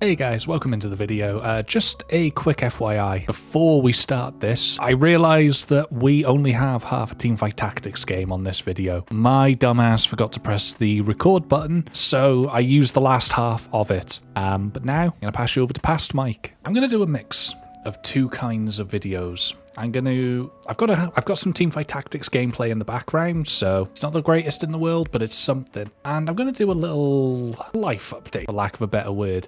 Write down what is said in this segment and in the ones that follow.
Hey guys, welcome into the video. Just a quick FYI. Before we start this, I realised that we only have half a Teamfight Tactics game on this video. My dumbass forgot to press the record button, so I used the last half of it. But now, I'm going to pass you over to Past Mike. I'm going to do a mix of two kinds of videos. I've got some Teamfight Tactics gameplay in the background, so it's not the greatest in the world, but it's something. And I'm going to do a little life update, for lack of a better word.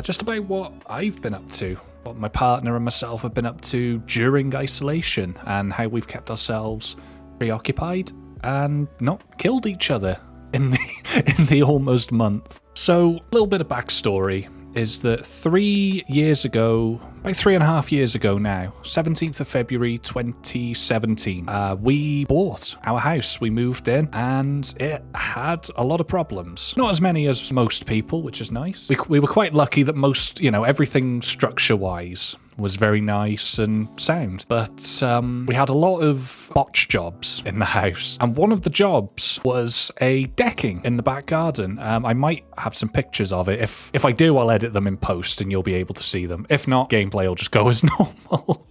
Just about what I've been up to, what my partner and myself have been up to during isolation, and how we've kept ourselves preoccupied and not killed each other in the almost month. So, a little bit of backstory is that 3 years ago, about 3.5 years ago now, 17th of February 2017, we bought our house. We moved in and it had a lot of problems. Not as many as most people, which is nice. We were quite lucky that most, everything structure-wise was very nice and sound. But we had a lot of botch jobs in the house. And one of the jobs was a decking in the back garden. I might have some pictures of it. If I do, I'll edit them in post and you'll be able to see them. If not, gameplay will just go as normal.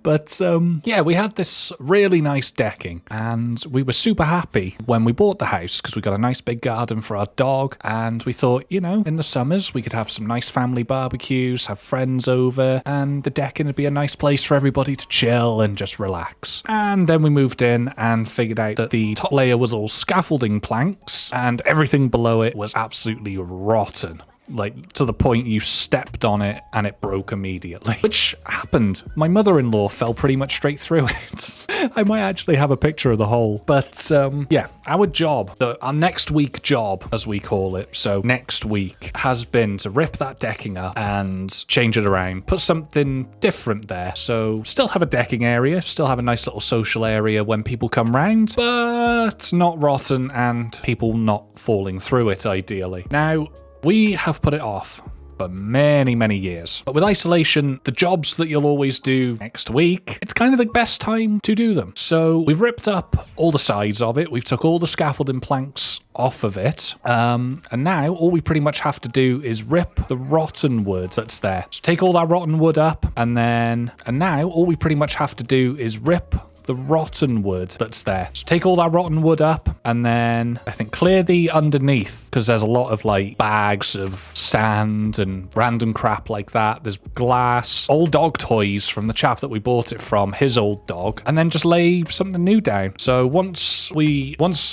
But yeah, we had this really nice decking and we were super happy when we bought the house because we got a nice big garden for our dog. And we thought, in the summers, we could have some nice family barbecues, have friends over, and the decking would be a nice place for everybody to chill and just relax. And then we moved in and figured out that the top layer was all scaffolding planks and everything below it was absolutely rotten. Like, to the point you stepped on it and it broke immediately. Which happened. My mother-in-law fell pretty much straight through it. I might actually have a picture of the hole. But, yeah, our job, our next week job, as we call it, so next week, has been to rip that decking up and change it around, put something different there. So, still have a decking area, still have a nice little social area when people come round, but not rotten and people not falling through it, ideally. Now, we have put it off for many, many years. But with isolation, the jobs that you'll always do next week, it's kind of the best time to do them. So we've ripped up all the sides of it. We've took all the scaffolding planks off of it. And now all we pretty much have to do is rip the rotten wood that's there. So take all that rotten wood up and now all we pretty much have to do is rip the rotten wood that's there. So take all that rotten wood up and then I think clear the underneath because there's a lot of like bags of sand and random crap like that. There's glass, old dog toys from the chap that we bought it from, his old dog, and then just lay something new down. So once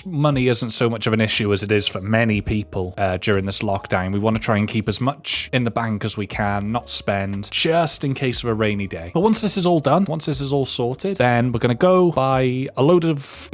money isn't so much of an issue as it is for many people during this lockdown, we want to try and keep as much in the bank as we can, not spend, just in case of a rainy day. But once this is all done, once this is all sorted, then we're going to go buy a load of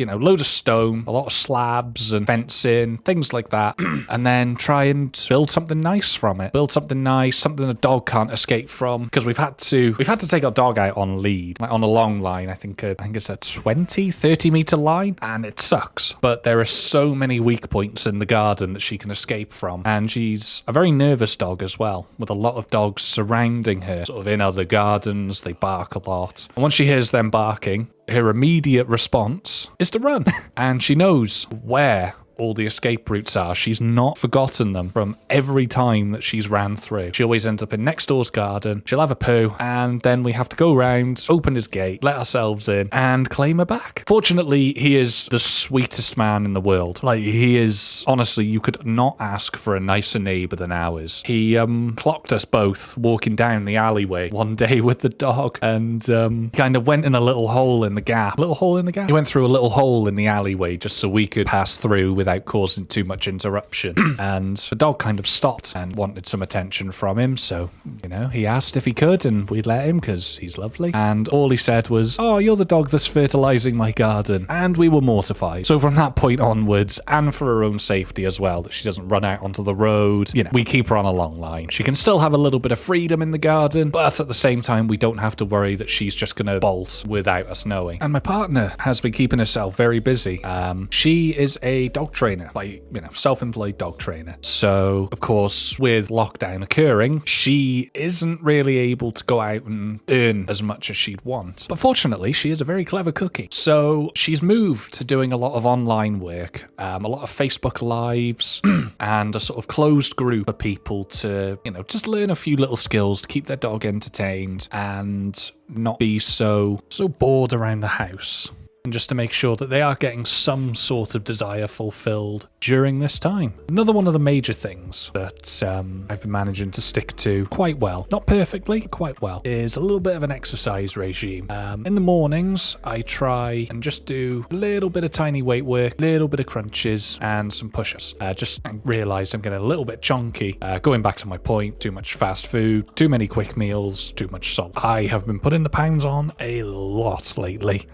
stone, a lot of slabs and fencing, things like that, and then try and build something nice from it. Build something nice, something a dog can't escape from, because we've had to take our dog out on lead, like on a long line. I think it's a 30 meter line, and it sucks. But there are so many weak points in the garden that she can escape from, and she's a very nervous dog as well, with a lot of dogs surrounding her, sort of in other gardens. They bark a lot, and once she hears them barking, her immediate response is to run. And she knows where all the escape routes are. She's not forgotten them from every time that she's ran through. She always ends up in next door's garden. She'll have a poo, and then we have to go around, open his gate, let ourselves in, and claim her back. Fortunately, he is the sweetest man in the world. Like, he is, honestly, you could not ask for a nicer neighbor than ours. He clocked us both walking down the alleyway one day with the dog, and kind of went in a little hole in the gap. He went through a little hole in the alleyway just so we could pass through without causing too much interruption. And the dog kind of stopped and wanted some attention from him, so he asked if he could, and we let him because he's lovely. And all he said was, "Oh, you're the dog that's fertilizing my garden." And we were mortified. So from that point onwards, and for her own safety as well, that she doesn't run out onto the road, we keep her on a long line. She can still have a little bit of freedom in the garden, but at the same time we don't have to worry that she's just gonna bolt without us knowing. And my partner has been keeping herself very busy. She is a dog trainer, like, self-employed dog trainer. So, of course, with lockdown occurring, she isn't really able to go out and earn as much as she'd want. But fortunately, she is a very clever cookie. So she's moved to doing a lot of online work, a lot of Facebook Lives, and a sort of closed group of people to, just learn a few little skills to keep their dog entertained and not be so bored around the house. And just to make sure that they are getting some sort of desire fulfilled during this time. Another one of the major things that I've been managing to stick to quite well, not perfectly, but quite well, is a little bit of an exercise regime. In the mornings, I try and just do a little bit of tiny weight work, a little bit of crunches, and some push-ups. I realised I'm getting a little bit chunky. Going back to my point, too much fast food, too many quick meals, too much salt. I have been putting the pounds on a lot lately.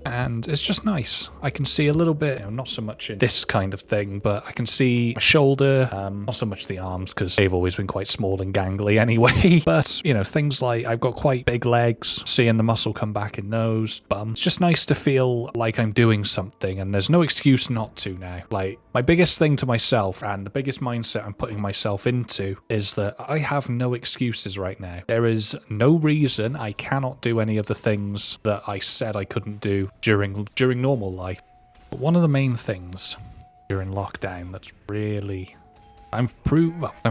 And it's just nice. I can see a little bit, not so much in this kind of thing, but I can see my shoulder, not so much the arms, because they've always been quite small and gangly anyway. But, things like I've got quite big legs, seeing the muscle come back in those. But it's just nice to feel like I'm doing something, and there's no excuse not to now. Like, my biggest thing to myself, and the biggest mindset I'm putting myself into, is that I have no excuses right now. There is no reason I cannot do any of the things that I said I couldn't do during normal life. But one of the main things during lockdown that's really I'm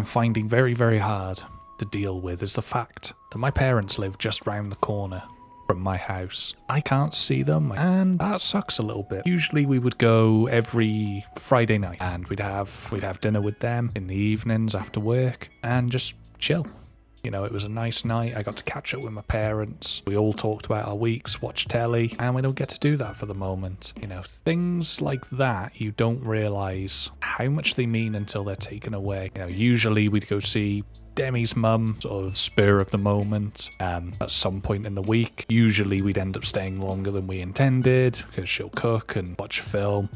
finding very, very hard to deal with is the fact that my parents live just round the corner from my house. I can't see them, and that sucks a little bit. Usually we would go every Friday night, and we'd have dinner with them in the evenings after work and just chill. It was a nice night. I got to catch up with my parents. We all talked about our weeks, watched telly, and we don't get to do that for the moment. Things like that, you don't realise how much they mean until they're taken away. Usually we'd go see Demi's mum, sort of spur of the moment, at some point in the week. Usually we'd end up staying longer than we intended because she'll cook and watch a film.